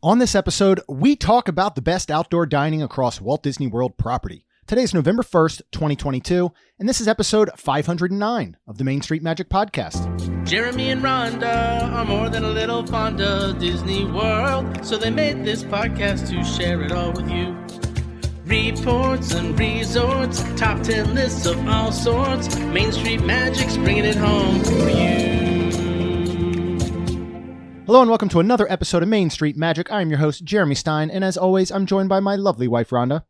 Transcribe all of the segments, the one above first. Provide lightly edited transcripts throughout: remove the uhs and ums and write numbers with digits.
On this episode, we talk about the best outdoor dining across Walt Disney World property. Today is November 1st, 2022, and this is episode 509 of the Main Street Magic Podcast. Jeremy and Rhonda are more than a little fond of Disney World, so they made this podcast to share it all with you. Reports and resorts, top 10 lists of all sorts, Main Street Magic's bringing it home for you. Hello and welcome to another episode of Main Street Magic. I am your host, Jeremy Stein, and as always, I'm joined by my lovely wife, Rhonda.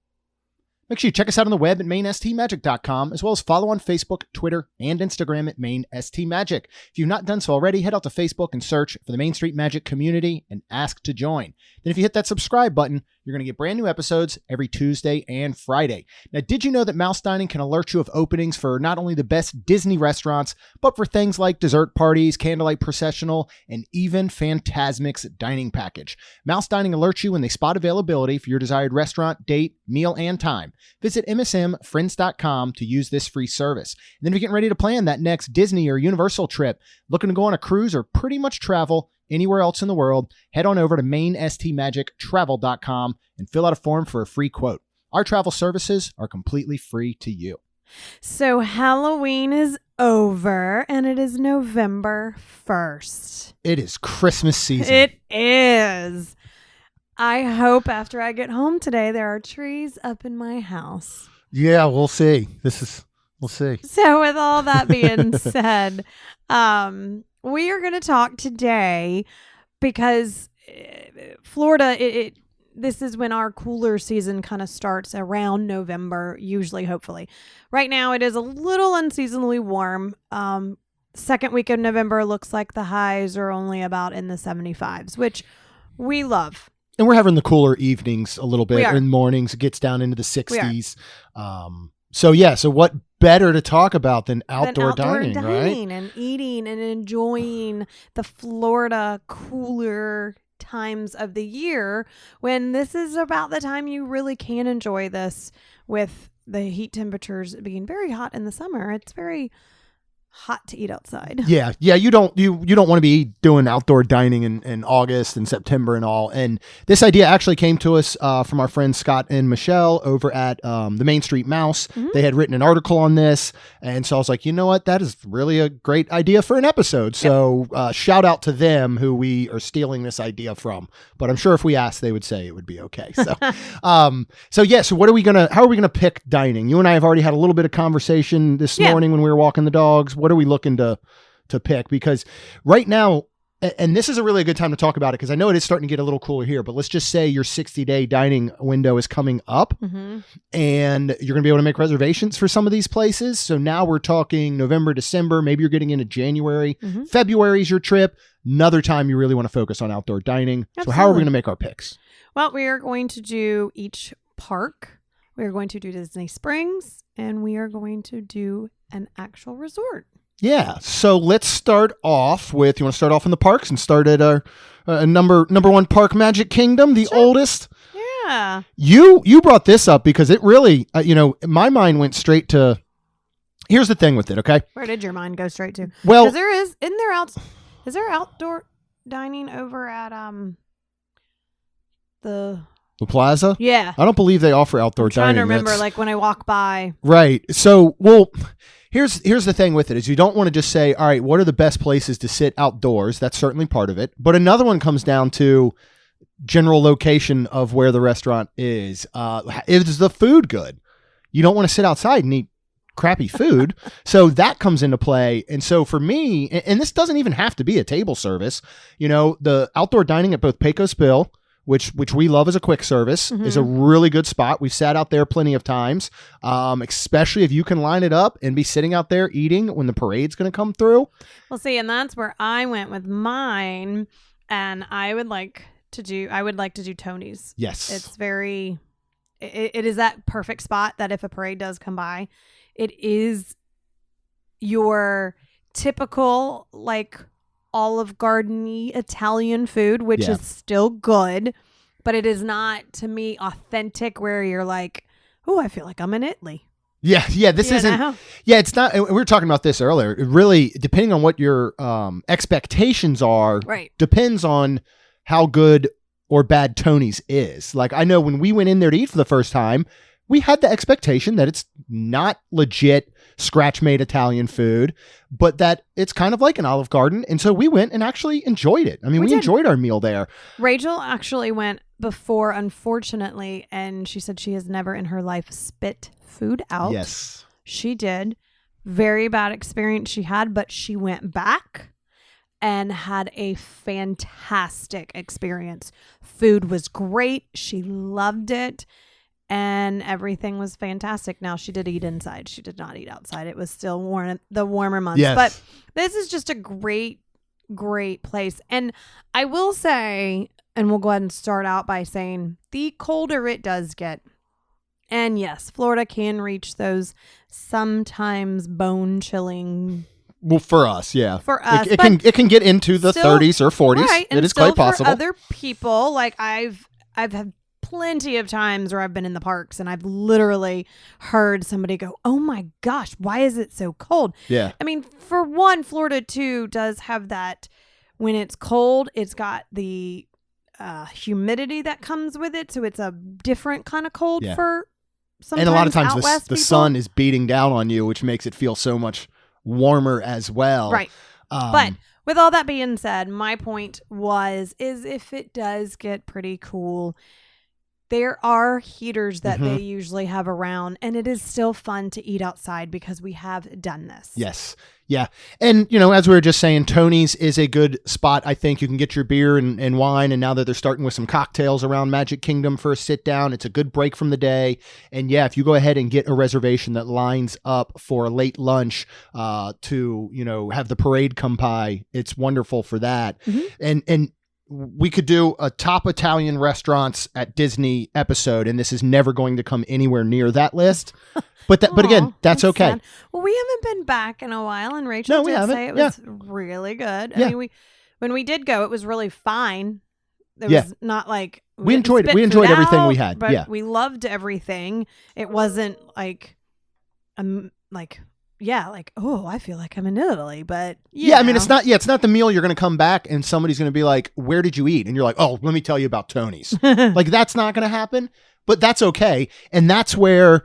Make sure you check us out on the web at mainstmagic.com, as well as follow on Facebook, Twitter, and Instagram at mainstmagic. If you've not done so already, head out to Facebook and search for the Main Street Magic community and ask to join. Then if you hit that subscribe button, you're going to get brand new episodes every Tuesday and Friday. Now, did you know that Mouse Dining can alert you of openings for not only the best Disney restaurants, but for things like dessert parties, candlelight processional, and even Fantasmic's dining package? Mouse Dining alerts you when they spot availability for your desired restaurant, date, meal, and time. Visit msmfriends.com to use this free service. And then if you're getting ready to plan that next Disney or Universal trip, looking to go on a cruise or pretty much travel anywhere else in the world, head on over to mainstmagictravel.com and fill out a form for a free quote. Our travel services are completely free to you. So Halloween is over and it is November 1st. It is Christmas season. It is. I hope after I get home today, there are trees up in my house. Yeah, we'll see. We'll see. So with all that being said, we are going to talk today because Florida, this is when our cooler season kind of starts around November, usually, hopefully. Right now, it is a little unseasonably warm. Second week of November looks like the highs are only about in the 75s, which we love. And we're having the cooler evenings a little bit. In mornings, it gets down into the 60s. So what better to talk about than outdoor dining, right? And eating and enjoying the Florida cooler times of the year, when this is about the time you really can enjoy this, with the heat temperatures being very hot in the summer. It's very hot to eat outside. Yeah. You don't want to be doing outdoor dining in August and September and all. And this idea actually came to us from our friends Scott and Michelle over at the Main Street Mouse. Mm-hmm. They had written an article on this, and so I was like, you know what, that is really a great idea for an episode. So shout out to them, who we are stealing this idea from. But I'm sure if we asked, they would say it would be okay. So so how are we gonna pick dining? You and I have already had a little bit of conversation this morning when we were walking the dogs. What are we looking to pick? Because right now, and this is a really good time to talk about it, because I know it is starting to get a little cooler here, but let's just say your 60-day dining window is coming up, and you're going to be able to make reservations for some of these places. So now we're talking November, December, maybe you're getting into January. February is your trip. Another time you really want to focus on outdoor dining. Absolutely. So how are we going to make our picks? Well, we are going to do each park. We are going to do Disney Springs, and we are going to do an actual resort. Yeah. So let's start off with, you want to start off in the parks and start at our number one park, Magic Kingdom, the oldest. Yeah. You brought this up because it really, my mind went straight to, here's the thing with it. Okay. Where did your mind go straight to? Well, is there outdoor dining over at, the Plaza? Yeah. I don't believe they offer outdoor dining. I'm trying to remember, like when I walk by. Right. So, here's the thing with it is you don't want to just say, all right, what are the best places to sit outdoors? That's certainly part of it. But another one comes down to general location of where the restaurant is. Is the food good? You don't want to sit outside and eat crappy food. So that comes into play. And so for me, and this doesn't even have to be a table service, the outdoor dining at both Pecos Bill, which we love as a quick service, is a really good spot. We've sat out there plenty of times, especially if you can line it up and be sitting out there eating when the parade's going to come through. Well, see, and that's where I went with mine, and I would like to do Tony's. Yes. It's it is that perfect spot that if a parade does come by, it is your typical, like, Olive Garden-y Italian food, which is still good, but it is not, to me, authentic, where you're like, oh, I feel like I'm in Italy. Yeah. This isn't. Know? Yeah, it's not. We were talking about this earlier. It really, depending on what your expectations are, right, depends on how good or bad Tony's is. Like, I know when we went in there to eat for the first time, we had the expectation that it's not legit scratch-made Italian food, but that it's kind of like an Olive Garden. And so we went and actually enjoyed it. I mean, we enjoyed our meal there. Rachel actually went before, unfortunately, and she said she has never in her life spit food out. Yes. She did. Very bad experience she had, but she went back and had a fantastic experience. Food was great. She loved it. And everything was fantastic. Now, she did eat inside. She did not eat outside. It was still the warmer months. Yes. But this is just a great, great place. And I will say, and we'll go ahead and start out by saying, the colder it does get, and yes, Florida can reach those sometimes bone-chilling. Well, for us, yeah. For us. It can get into the 30s or 40s. Right, it is quite possible. For other people, like I've had plenty of times where I've been in the parks and I've literally heard somebody go, "Oh my gosh, why is it so cold?" Yeah. I mean, for one, Florida too does have that. When it's cold, it's got the humidity that comes with it, so it's a different kind of cold for sometimes. And a lot of times the people. sun is beating down on you, which makes it feel so much warmer as well. Right. But with all that being said, my point is if it does get pretty cool, there are heaters that they usually have around, and it is still fun to eat outside because we have done this. Yes. Yeah. And, as we were just saying, Tony's is a good spot. I think you can get your beer and wine. And now that they're starting with some cocktails around Magic Kingdom for a sit down, it's a good break from the day. And yeah, if you go ahead and get a reservation that lines up for a late lunch to, have the parade come by, it's wonderful for that. And we could do a top Italian restaurants at Disney episode, and this is never going to come anywhere near that list. But again, that's okay. Sad. Well, we haven't been back in a while, and Rachel did say it was really good. I mean, when we did go, it was really fine. It was not like we enjoyed it. We enjoyed everything we had. But we loved everything. It wasn't like oh, I feel like I'm in Italy, but I mean, it's not the meal you're going to come back and somebody's going to be like, "Where did you eat?" And you're like, "Oh, let me tell you about Tony's." Like, that's not going to happen, but that's okay. And that's where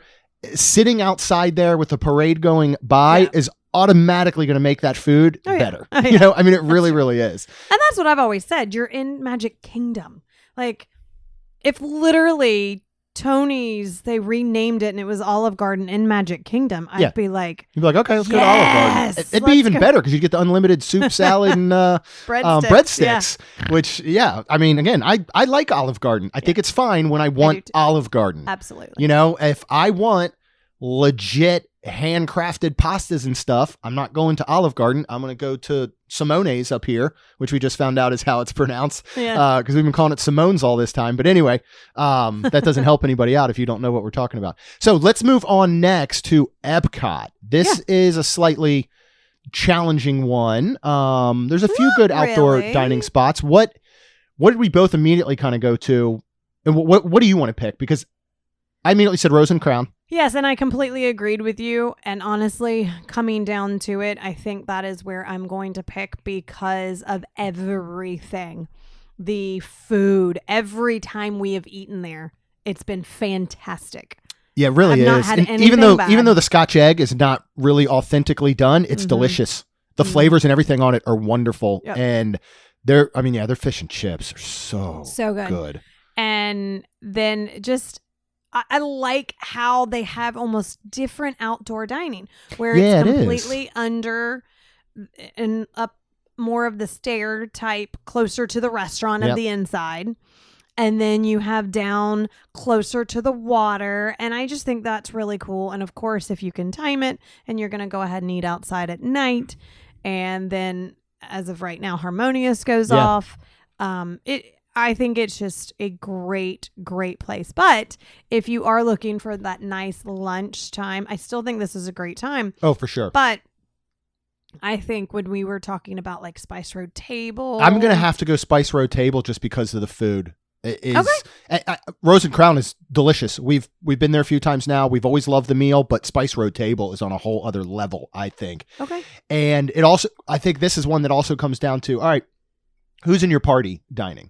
sitting outside there with the parade going by is automatically going to make that food better. I mean, it really, really is. And that's what I've always said. You're in Magic Kingdom. Like, if literally Tony's, they renamed it and it was Olive Garden in Magic Kingdom, I'd be like, you'd be like, okay, let's go to Olive Garden. It'd be even better because you get the unlimited soup, salad, and breadsticks. Which, I mean, again, I like Olive Garden. I think it's fine when I want Olive Garden. Absolutely. If I want legit handcrafted pastas and stuff, I'm not going to Olive Garden. I'm going to go to Simone's up here, which we just found out is how it's pronounced. Because we've been calling it Simone's all this time. But anyway, that doesn't help anybody out if you don't know what we're talking about. So let's move on next to Epcot. This is a slightly challenging one. There's a few good outdoor dining spots. What did we both immediately kind of go to? And what do you want to pick? Because I immediately said Rose and Crown. Yes, and I completely agreed with you. And honestly, coming down to it, I think that is where I'm going to pick because of everything. The food, every time we have eaten there, it's been fantastic. Yeah, it really I've is. Not had and anything bad. even though the Scotch egg is not really authentically done, it's delicious. The flavors and everything on it are wonderful. Yep. And their fish and chips are so good. And then just I like how they have almost different outdoor dining where it's completely under and up more of the stair type closer to the restaurant of the inside. And then you have down closer to the water. And I just think that's really cool. And of course, if you can time it and you're going to go ahead and eat outside at night. And then as of right now, Harmonious goes off. I think it's just a great, great place. But if you are looking for that nice lunch time, I still think this is a great time. Oh, for sure. But I think when we were talking about like Spice Road Table, I'm going to have to go Spice Road Table just because of the food. Rose and Crown is delicious. We've been there a few times now. We've always loved the meal, but Spice Road Table is on a whole other level, I think. Okay. And I think this is one that also comes down to, all right, who's in your party dining?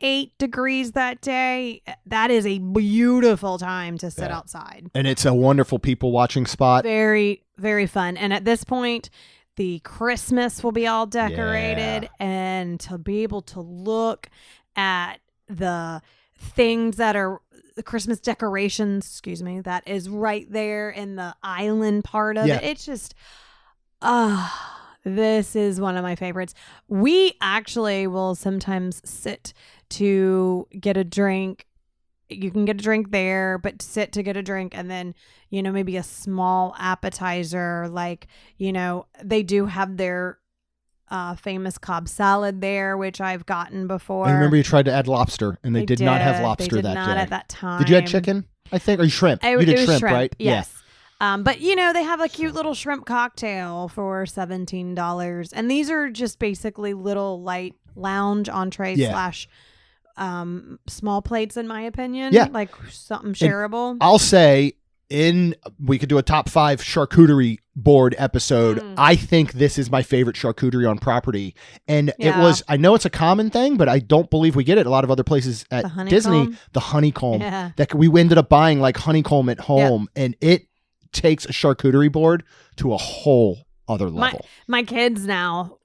8 degrees that day. That is a beautiful time to sit outside. And it's a wonderful people watching spot. Very, very fun. And at this point, the Christmas will be all decorated, and to be able to look at the things that are the Christmas decorations, that is right there in the island part of it. It's just, this is one of my favorites. We actually will sometimes sit to get a drink. You can get a drink there, but sit to get a drink, and then, maybe a small appetizer. Like, they do have their famous Cobb salad there, which I've gotten before. I remember you tried to add lobster, and they did not have lobster they did that not day. At that time. Did you add chicken, I think, or shrimp? You did shrimp, right? Yes. Yeah. But, they have a cute little shrimp cocktail for $17. And these are just basically little light lounge entrees / small plates, in my opinion. Yeah. Like something shareable. And I'll say we could do a top 5 charcuterie board episode. I think this is my favorite charcuterie on property. And I know it's a common thing, but I don't believe we get it a lot of other places at Disney. The honeycomb. Yeah. That we ended up buying like honeycomb at home, and it takes a charcuterie board to a whole other level. My kids now,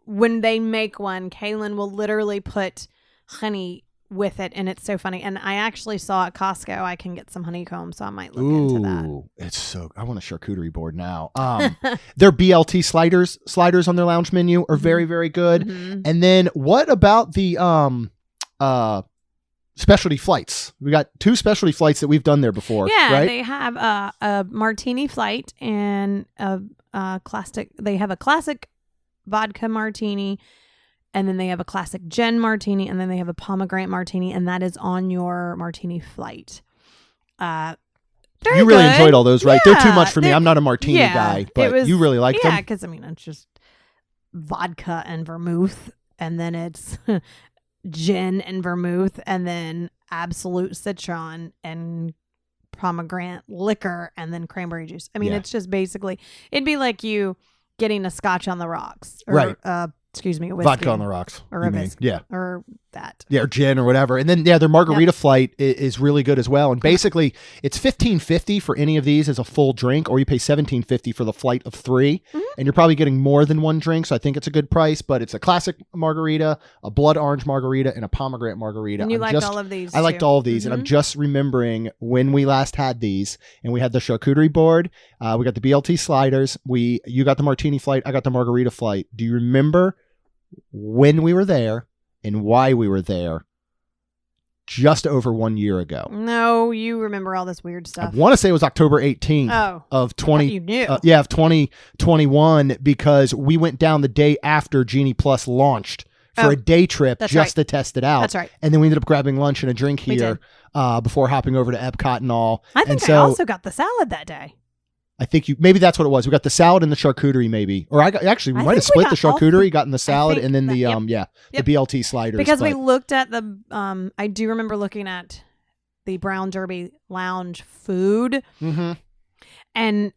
when they make one, Kaylin will literally put honey with it, and it's so funny. And I actually saw at Costco I can get some honeycomb, so I might look into that. It's so, I want a charcuterie board now. Their BLT sliders on their lounge menu are very, very good. And then what about the specialty flights? We got 2 specialty flights that we've done there before. Right? They have a martini flight and a classic. They have a classic vodka martini, and then they have a classic gin martini, and then they have a pomegranate martini, and that is on your martini flight. You really enjoyed all those, right? They're too much for me. I'm not a martini guy, but you really like them? Yeah, because it's just vodka and vermouth, and then it's gin and vermouth, and then absolute citron and pomegranate liquor, and then cranberry juice. It's just basically, it'd be like you getting a scotch on the rocks, or, right? A whiskey. Vodka on the rocks. Or a whiskey. Yeah. Or that. Yeah, or gin or whatever. And then, their margarita flight is really good as well. And basically, it's $15.50 for any of these as a full drink, or you pay $17.50 for the flight of 3. And you're probably getting more than one drink, so I think it's a good price. But it's a classic margarita, a blood orange margarita, and a pomegranate margarita. And you liked all of these, I liked all of these. And I'm just remembering when we last had these, and we had the charcuterie board. We got the BLT sliders. You got the martini flight. I got the margarita flight. Do you remember when we were there and why we were there just over 1 year ago? No, you remember all this weird stuff. I want to say it was October 18th of 2021, because we went down the day after Genie Plus launched for a day trip to test it out. That's right. And then we ended up grabbing lunch and a drink here before hopping over to Epcot and all. I think I also got the salad that day. I think maybe that's what it was. We got the salad and the charcuterie, maybe, or we might have split the charcuterie, gotten the salad, and then the BLT sliders. Because we looked at the, I do remember looking at the Brown Derby Lounge food, and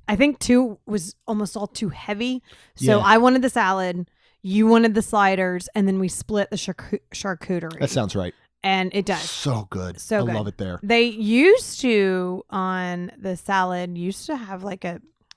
I think 2 was almost all too heavy. So I wanted the salad, you wanted the sliders, and then we split the charcuterie. That sounds right. And it does. So good. I love it there. They used to, on the salad, have like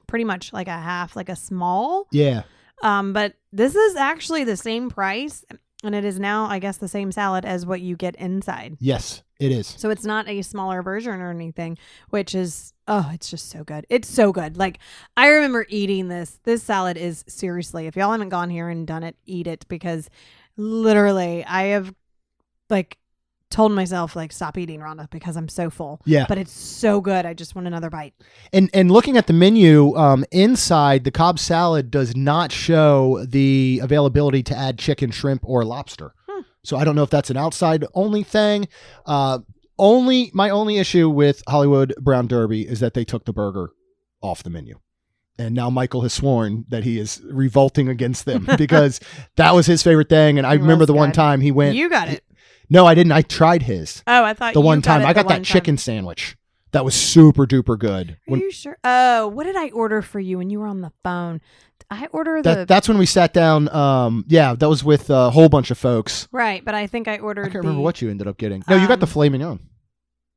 pretty much like a half, like a small. Yeah. But this is actually the same price. And it is now, I guess, the same salad as what you get inside. Yes, it is. So it's not a smaller version or anything, which is, it's just so good. It's so good. Like, I remember eating this. This salad is, seriously, if y'all haven't gone here and done it, eat it, because literally I have told myself, stop eating, Rhonda, because I'm so full. Yeah. But it's so good. I just want another bite. And looking at the menu, inside, the Cobb salad does not show the availability to add chicken, shrimp, or lobster. So I don't know if that's an outside only thing. My only issue with Hollywood Brown Derby is that they took the burger off the menu. And now Michael has sworn that he is revolting against them because that was his favorite thing. And I remember the one time he went. You got it. No, I didn't. I tried his. Oh, I thought the one time I got that chicken sandwich. That was super duper good. Are you sure? Oh, what did I order for you when you were on the phone? I order the That's when we sat down. That was with a whole bunch of folks. right, but I think I ordered. I can't remember what you ended up getting. No, you got the filet mignon.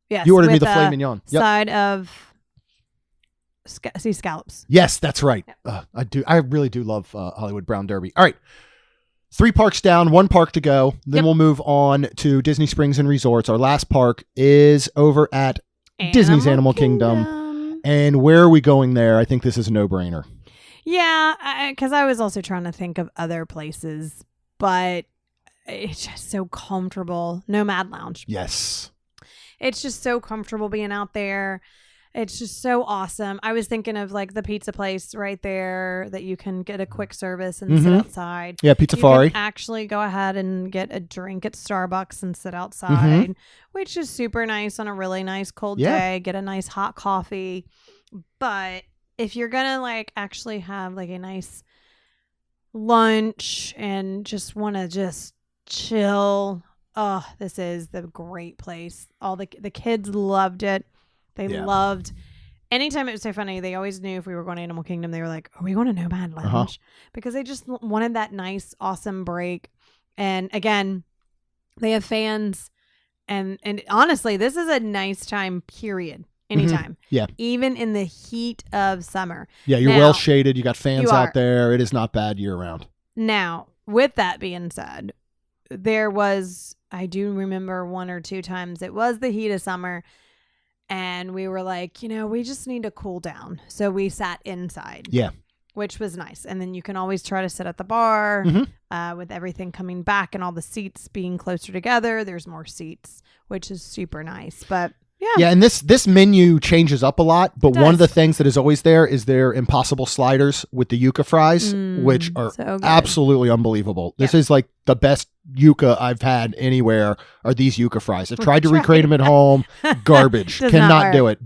Yes, you ordered me with the filet mignon. Yep. Side of sea scallops. Yes, that's right. Yep. I do. I really do love Hollywood Brown Derby. All right. 3 parks down, 1 park to go. Then we'll move on to Disney Springs and Resorts. Our last park is over at Disney's Animal Kingdom. And where are we going there? I think this is a no-brainer. Yeah, because I was also trying to think of other places, but it's just so comfortable. Nomad Lounge. Yes. It's just so comfortable being out there. It's just so awesome. I was thinking of like the pizza place right there that you can get a quick service and sit outside. Yeah, Pizzafari. You can actually go ahead and get a drink at Starbucks and sit outside, which is super nice on a really nice cold day. Get a nice hot coffee. But if you're going to like actually have like a nice lunch and just want to just chill, oh, this is the great place. All the kids loved it. They loved anytime. It was so funny. They always knew if we were going to Animal Kingdom, they were like, are we going to Nomad Lounge? Because they just wanted that nice, awesome break. And again, they have fans. And honestly, this is a nice time, period. Anytime. Yeah. Even in the heat of summer. Yeah, you're well shaded. You got fans out there. It is not bad year round. Now, with that being said, I do remember 1 or 2 times it was the heat of summer. And we were like, we just need to cool down. So we sat inside. Yeah. Which was nice. And then you can always try to sit at the bar with everything coming back and all the seats being closer together. There's more seats, which is super nice. But yeah, and this menu changes up a lot, but one of the things that is always there is their Impossible sliders with the yuca fries, which are absolutely unbelievable. This is like the best yuca I've had anywhere are these yuca fries. I've tried to recreate them at home. Garbage. Cannot do it.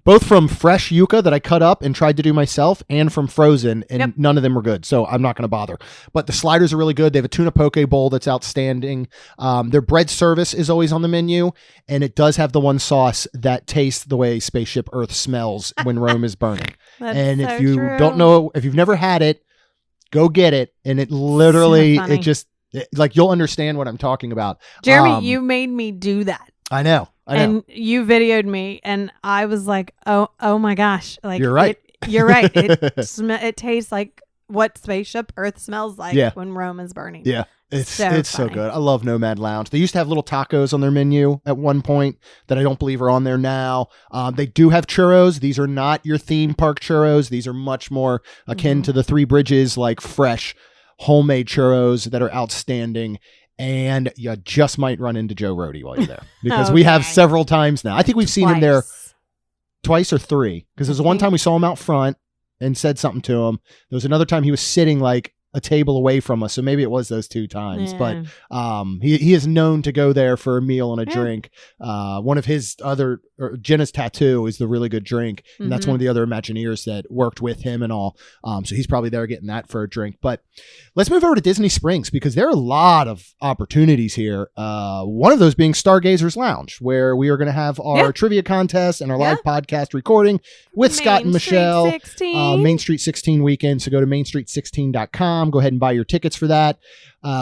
Both from fresh yuca that I cut up and tried to do myself and from frozen, and none of them were good. So I'm not going to bother. But the sliders are really good. They have a tuna poke bowl that's outstanding. Their bread service is always on the menu, and it does have the one sauce that tastes the way Spaceship Earth smells when Rome is burning. And so if you true. don't know, if you've never had it, go get it. And it literally, you'll understand what I'm talking about. Jeremy, you made me do that. I know. And you videoed me, and I was like, "Oh my gosh!" Like you're right. You're right. It tastes like what Spaceship Earth smells like when Rome is burning. Yeah, it's so good. I love Nomad Lounge. They used to have little tacos on their menu at one point that I don't believe are on there now. They do have churros. These are not your theme park churros. These are much more akin to the Three Bridges, like fresh homemade churros that are outstanding. And you just might run into Joe Rohde while you're there because we have several times now. I think we've seen him there twice or 3 because there's one time we saw him out front and said something to him. There was another time he was sitting like a table away from us. So maybe it was those 2 times, but he is known to go there for a meal and a drink. One of his Jenna's Tattoo is the really good drink. And that's one of the other Imagineers that worked with him and all. So he's probably there getting that for a drink, but let's move over to Disney Springs because there are a lot of opportunities here. One of those being Stargazer's Lounge, where we are going to have our trivia contest and our live podcast recording with Scott and Michelle. Main Street 16 weekend. So go to mainstreet16.com. Go ahead and buy your tickets for that.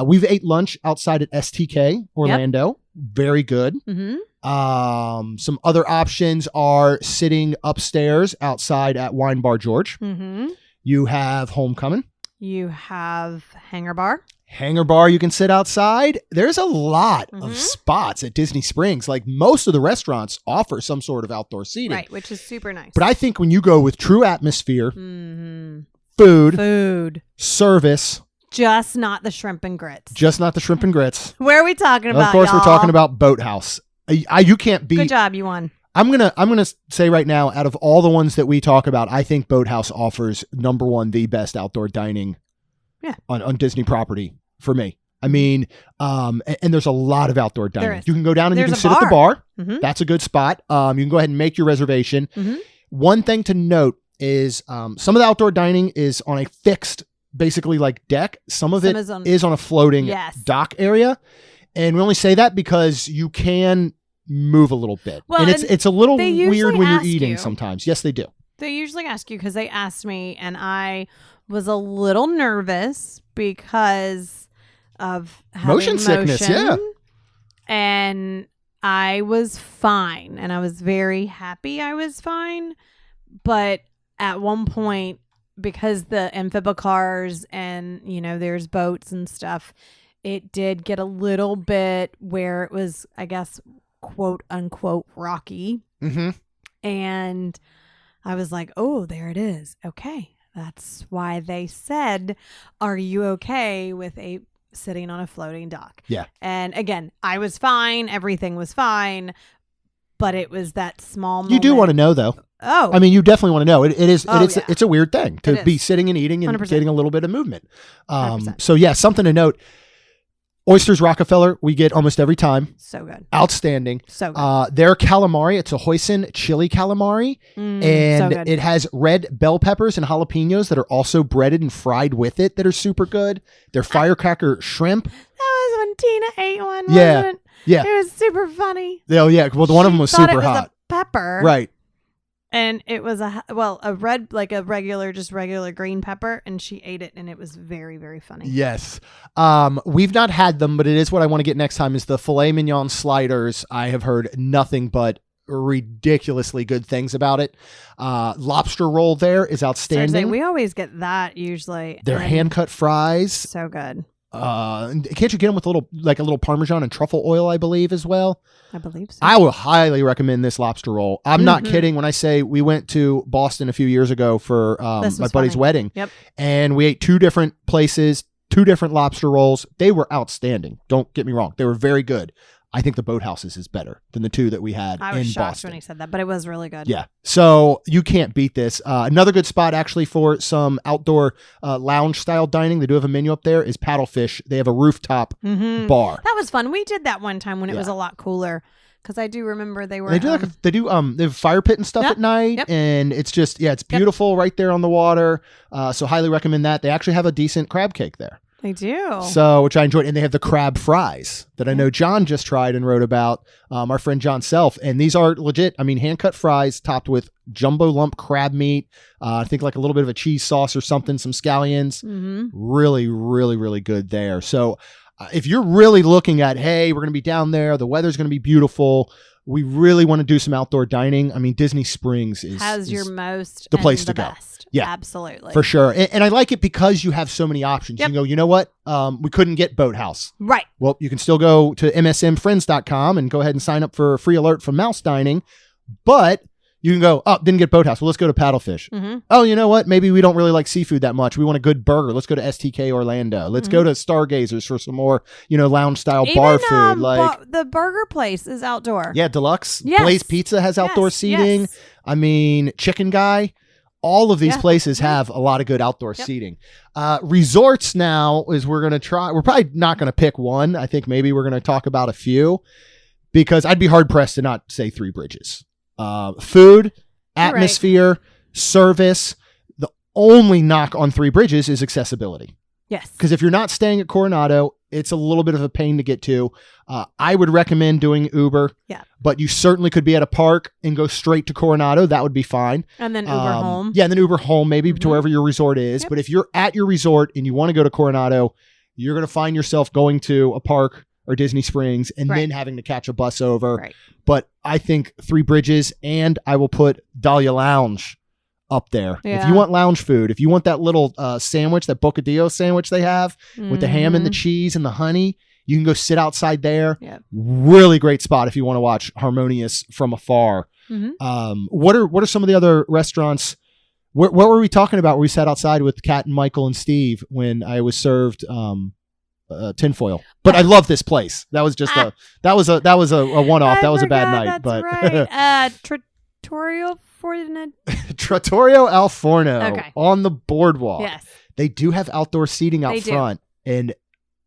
We've ate lunch outside at STK Orlando. Very good. Some other options are sitting upstairs outside at Wine Bar George. You have Homecoming. You have Hangar Bar. Hangar Bar, you can sit outside. There's a lot of spots at Disney Springs. Like most of the restaurants offer some sort of outdoor seating. Right, which is super nice. But I think when you go with true atmosphere, food, service. Just not the shrimp and grits. Where are we talking about, of course, y'all? We're talking about Boathouse. You can't beat. Good job, you won. I'm gonna say right now, out of all the ones that we talk about, I think Boathouse offers number 1 the best outdoor dining on Disney property for me. I mean, and there's a lot of outdoor dining. You can go down and you can sit at the bar. That's a good spot. You can go ahead and make your reservation. One thing to note is some of the outdoor dining is on a fixed, basically like deck. Some of it is on a floating dock area. And we only say that because you can move a little bit. Well, and it's a little weird when you're eating sometimes. Yes, they do. They usually ask you because they asked me, and I was a little nervous because of having Motion sickness, yeah. And I was fine, and I was very happy I was fine. But at one point, because the amphibicars and, there's boats and stuff, it did get a little bit where it was, I guess, quote unquote, rocky. Mm-hmm. And I was like, oh, there it is. Okay. That's why they said, are you okay with sitting on a floating dock? Yeah. And again, I was fine. Everything was fine. But it was that small moment. You do want to know, though. Oh. I mean, you definitely want to know. Yeah. It's a weird thing to be sitting and eating and 100%. getting a little bit of movement. 100%. So, yeah, something to note. Oysters Rockefeller, we get almost every time. So good. Outstanding. So good. Their calamari, it's a hoisin chili calamari. And so good. it has red bell peppers and jalapenos that are also breaded and fried with it that are super good. Their firecracker shrimp. That was when Tina ate one, Yeah. wasn't it? Yeah. It was super funny. Oh, yeah. Well, one of them was Thought super it was hot. a pepper. Right. And it was a red, like a regular green pepper, and she ate it, and it was very, very funny. Yes. We've not had them, but it is what I want to get next time is the filet mignon sliders. I have heard nothing but ridiculously good things about it. Lobster roll there is outstanding. Seriously, we always get that usually. Their hand-cut fries. So good. Can't you get them with a little Parmesan and truffle oil, I believe, as well? I believe so. I will highly recommend this lobster roll. I'm not kidding when I say we went to Boston a few years ago for my buddy's wedding. Yep. And we ate 2 different places, 2 different lobster rolls. They were outstanding. Don't get me wrong. They were very good. I think the Boathouse's is better than the 2 that we had in Boston. I was shocked when he said that, but it was really good. Yeah. So you can't beat this. Another good spot actually for some outdoor lounge style dining. They do have a menu up there is Paddlefish. They have a rooftop bar. That was fun. We did that one time when it was a lot cooler. Because I do remember they were. They do they have a fire pit and stuff at night, and it's just it's beautiful right there on the water. So highly recommend that. They actually have a decent crab cake there. They do. So, which I enjoyed. And they have the crab fries that I know John just tried and wrote about, our friend John Self. And these are legit, hand-cut fries topped with jumbo lump crab meat. I think like a little bit of a cheese sauce or something, some scallions. Really, really, really good there. So if you're really looking at, hey, we're going to be down there, the weather's going to be beautiful, we really want to do some outdoor dining. Disney Springs has your most the place to best. go. Yeah, absolutely. For sure. And I like it because you have so many options. You can go, you know what? We couldn't get Boathouse. Right. Well, you can still go to msmfriends.com and go ahead and sign up for a free alert from Mouse Dining. But you can go, didn't get Boathouse. Well, let's go to Paddlefish. Oh, you know what? Maybe we don't really like seafood that much. We want a good burger. Let's go to STK Orlando. Let's go to Stargazers for some more, lounge style bar food. The burger place is outdoor. Yeah, Deluxe. Yes. Blaze Pizza has outdoor seating. Yes. Chicken Guy. All of these places have a lot of good outdoor seating. Resorts now is we're going to try. We're probably not going to pick one. I think maybe we're going to talk about a few because I'd be hard pressed to not say Three Bridges. Food, atmosphere, service. The only knock on Three Bridges is accessibility. Yes. Because if you're not staying at Coronado, it's a little bit of a pain to get to. I would recommend doing Uber. Yeah. But you certainly could be at a park and go straight to Coronado. That would be fine. And then Uber home. Yeah, and then Uber home maybe to wherever your resort is. But if you're at your resort and you want to go to Coronado, you're going to find yourself going to a park or Disney Springs and then having to catch a bus over. Right. But I think Three Bridges and I will put Dahlia Lounge up there. Yeah. If you want lounge food, if you want that little sandwich, that bocadillo sandwich they have with the ham and the cheese and the honey, you can go sit outside there. Yep. Really great spot if you want to watch Harmonious from afar. What are some of the other restaurants? What were we talking about where we sat outside with Kat and Michael and Steve when I was served tinfoil? But I love this place. That was just a one-off. That was a bad night. That's but right. Trattorio Al Forno on the boardwalk. Yes. They do have outdoor seating out front. And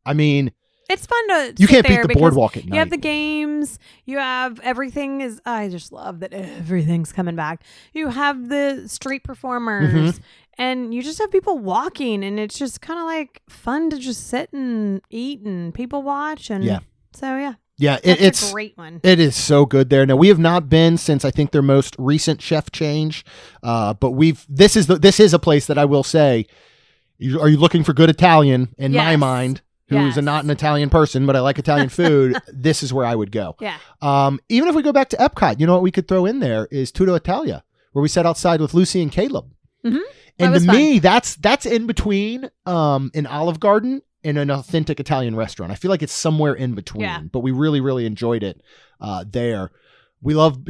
it's fun to you can't beat the boardwalk at night. You have the games. You have everything I just love that everything's coming back. You have the street performers and you just have people walking and it's just kind of like fun to just sit and eat and people watch. And so, Yeah, That's a great one. It is so good there. Now we have not been since I think their most recent chef change, but this is a place that I will say, are you looking for good Italian? In my mind, who's not an Italian person, but I like Italian food, this is where I would go. Yeah. Even if we go back to Epcot, you know what we could throw in there is Tutto Italia, where we sat outside with Lucy and Caleb. Mm-hmm. And to me, that's in between an Olive Garden and an authentic Italian restaurant. I feel like it's somewhere in between, but we really, really enjoyed it there. We love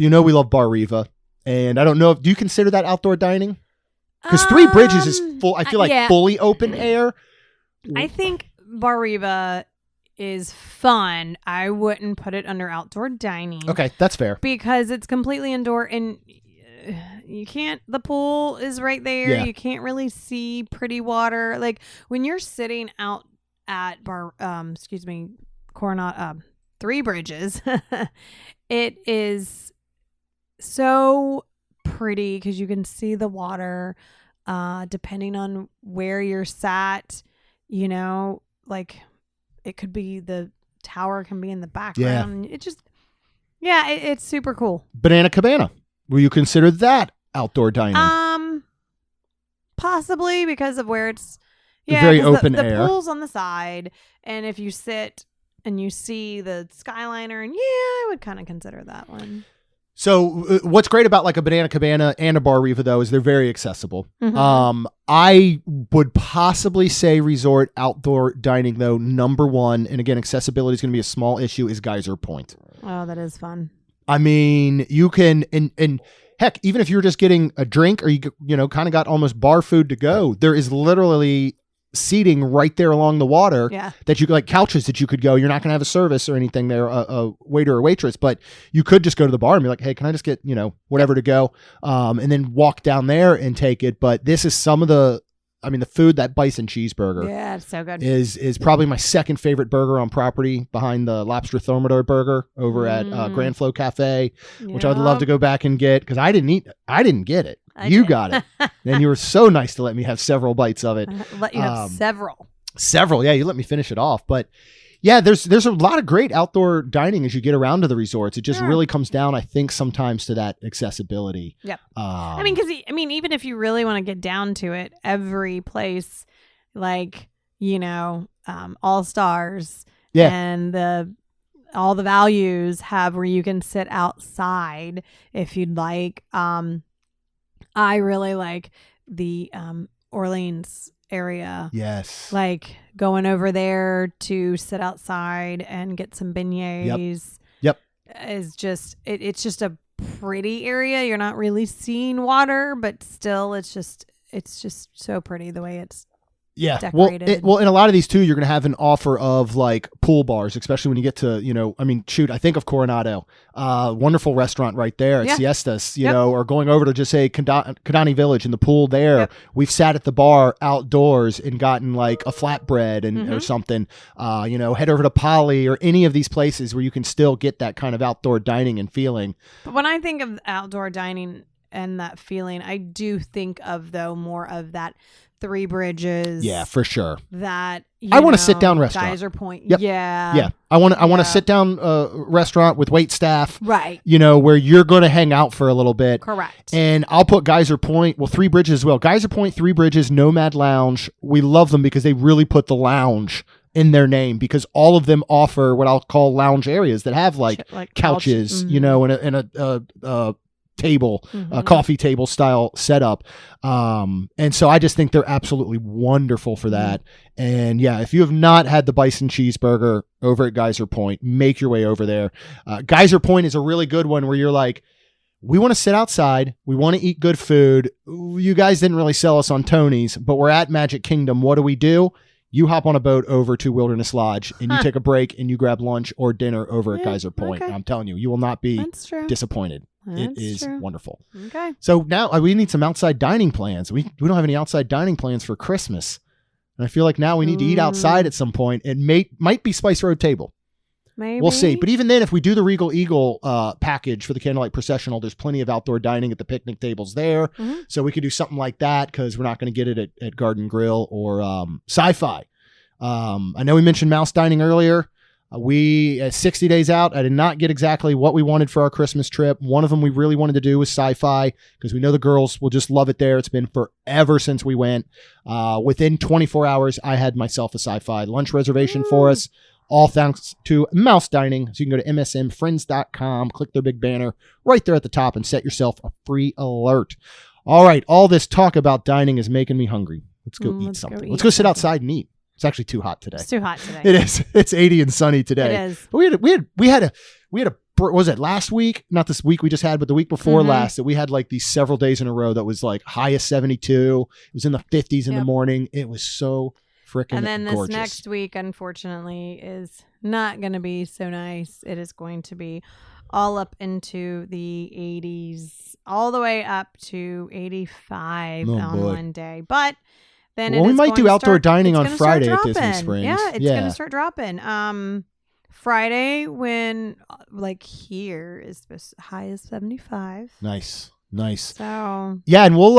Bar Riva. And I don't know, do you consider that outdoor dining? Because Three Bridges is full, I feel like fully open air. I think Bar Riva is fun. I wouldn't put it under outdoor dining. Okay, that's fair. Because it's completely indoor and you can't, the pool is right there. Yeah. You can't really see pretty water. Like when you're sitting out at Three Bridges, it is so pretty because you can see the water depending on where you're sat, like it could be the tower can be in the background. It's super cool. Banana Cabana, will you consider that outdoor dining? Possibly because of where it's very open air. The pool's on the side, and if you sit and you see the Skyliner, and I would kind of consider that one. So what's great about like a Banana Cabana and a Bar Riva though is they're very accessible. Mm-hmm. I would possibly say resort outdoor dining though, number one, and again accessibility is going to be a small issue, is Geyser Point. Oh, that is fun. I mean, you can and heck, even if you're just getting a drink or you kind of got almost bar food to go, there is literally seating right there along the water that you like couches that you could go. You're not going to have a service or anything there, a waiter or waitress, but you could just go to the bar and be like, hey, can I just get, whatever to go? And then walk down there and take it. But this is some of the food, that bison cheeseburger. Yeah, it's so good. Is probably my second favorite burger on property behind the lobster thermidor burger over at Grand Flow Cafe, which I would love to go back and get because I didn't get it. You got it. And you were so nice to let me have several bites of it. Let you have several. Several. Yeah, you let me finish it off. But yeah, there's a lot of great outdoor dining as you get around to the resorts. It just really comes down, I think, sometimes to that accessibility. Yep. Even if you really want to get down to it, every place like, All Stars and all the values have where you can sit outside if you'd like. I really like the Orleans area. Yes. Like going over there to sit outside and get some beignets. Yep. Is just it's just a pretty area. You're not really seeing water, but still it's just so pretty the way it's decorated. Well, in a lot of these too, you're going to have an offer of like pool bars, especially when you get to, I think of Coronado, wonderful restaurant right there at Siestas, or going over to just say Kidani Village in the pool there. Yep. We've sat at the bar outdoors and gotten like a flatbread and or something, head over to Polly or any of these places where you can still get that kind of outdoor dining and feeling. But when I think of outdoor dining and that feeling, I do think of though more of that Three Bridges. Yeah, for sure. That I want a sit down restaurant. Geyser Point. Yep. Yeah. Yeah. I want a sit down restaurant with wait staff. Right. Where you're going to hang out for a little bit. Correct. And I'll put Geyser Point, Three Bridges as well. Geyser Point, Three Bridges, Nomad Lounge. We love them because they really put the lounge in their name because all of them offer what I'll call lounge areas that have like couches, and a table, a coffee table style setup. And so I just think they're absolutely wonderful for that. And yeah, if you have not had the bison cheeseburger over at Geyser Point, make your way over there. Geyser Point is a really good one where you're like, we want to sit outside. We want to eat good food. You guys didn't really sell us on Tony's, but we're at Magic Kingdom. What do? You hop on a boat over to Wilderness Lodge and you take a break and you grab lunch or dinner over at Geyser Point. Okay. I'm telling you, you will not be disappointed. It is wonderful. Okay. So now we need some outside dining plans. We don't have any outside dining plans for Christmas. And I feel like now we need to eat outside at some point. It might be Spice Road Table. Maybe. We'll see. But even then, if we do the Regal Eagle package for the Candlelight Processional, there's plenty of outdoor dining at the picnic tables there. Mm-hmm. So we could do something like that because we're not going to get it at Garden Grill or Sci-Fi. I know we mentioned mouse dining earlier. We 60 days out. I did not get exactly what we wanted for our Christmas trip. One of them we really wanted to do was sci-fi because we know the girls will just love it there. It's been forever since we went. Within 24 hours, I had myself a sci-fi lunch reservation for us. All thanks to Mouse Dining. So you can go to msmfriends.com, click their big banner right there at the top, and set yourself a free alert. All right, all this talk about dining is making me hungry. Let's go eat something. Let's go sit outside and eat. It's actually too hot today. It's too hot today. It is. It's 80 and sunny today. It is. But we had a what was it last week? Not this week we just had, but the week before last, that we had like these several days in a row that was like high of 72. It was in the 50s in the morning. It was so freaking And then gorgeous. this next week, unfortunately, is not going to be so nice. It is going to be all up into the 80s, all the way up to 85 on one day. But then we might do outdoor dining on Friday at Disney Springs. Yeah, it's going to start dropping. Friday, when like here is high as 75. Nice. So yeah, and we'll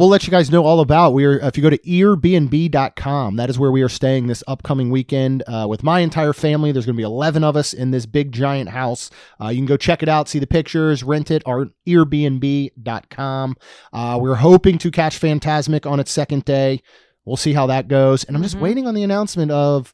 let you guys know all about. If you go to airbnb.com, that is where we are staying this upcoming weekend with my entire family. There's going to be 11 of us in this big giant house. You can go check it out, see the pictures, rent it, or airbnb.com. We're hoping to catch Fantasmic on its second day. We'll see how that goes. And I'm just waiting on the announcement of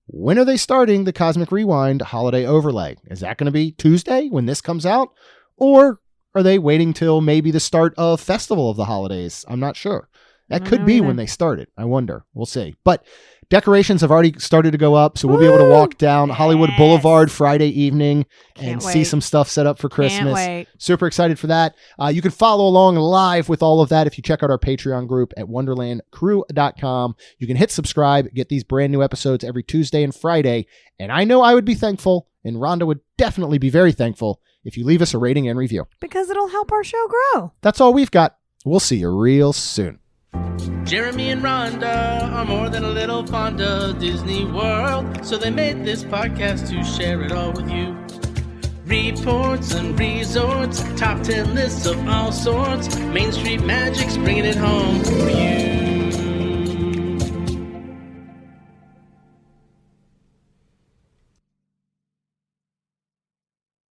when are they starting the Cosmic Rewind holiday overlay? Is that going to be Tuesday when this comes out? Or are they waiting till maybe the start of Festival of the Holidays? I'm not sure. That could be when they start it. I wonder. We'll see. But decorations have already started to go up, so we'll be able to walk down Hollywood Boulevard Friday evening and see some stuff set up for Christmas. Can't wait. Super excited for that. You can follow along live with all of that if you check out our Patreon group at wonderlandcrew.com. You can hit subscribe, get these brand new episodes every Tuesday and Friday. And I know I would be thankful, and Rhonda would definitely be very thankful if you leave us a rating and review. Because it'll help our show grow. That's all we've got. We'll see you real soon. Jeremy and Rhonda are more than a little fond of Disney World, so they made this podcast to share it all with you. Reports and resorts, top 10 lists of all sorts, Main Street Magic's bringing it home for you.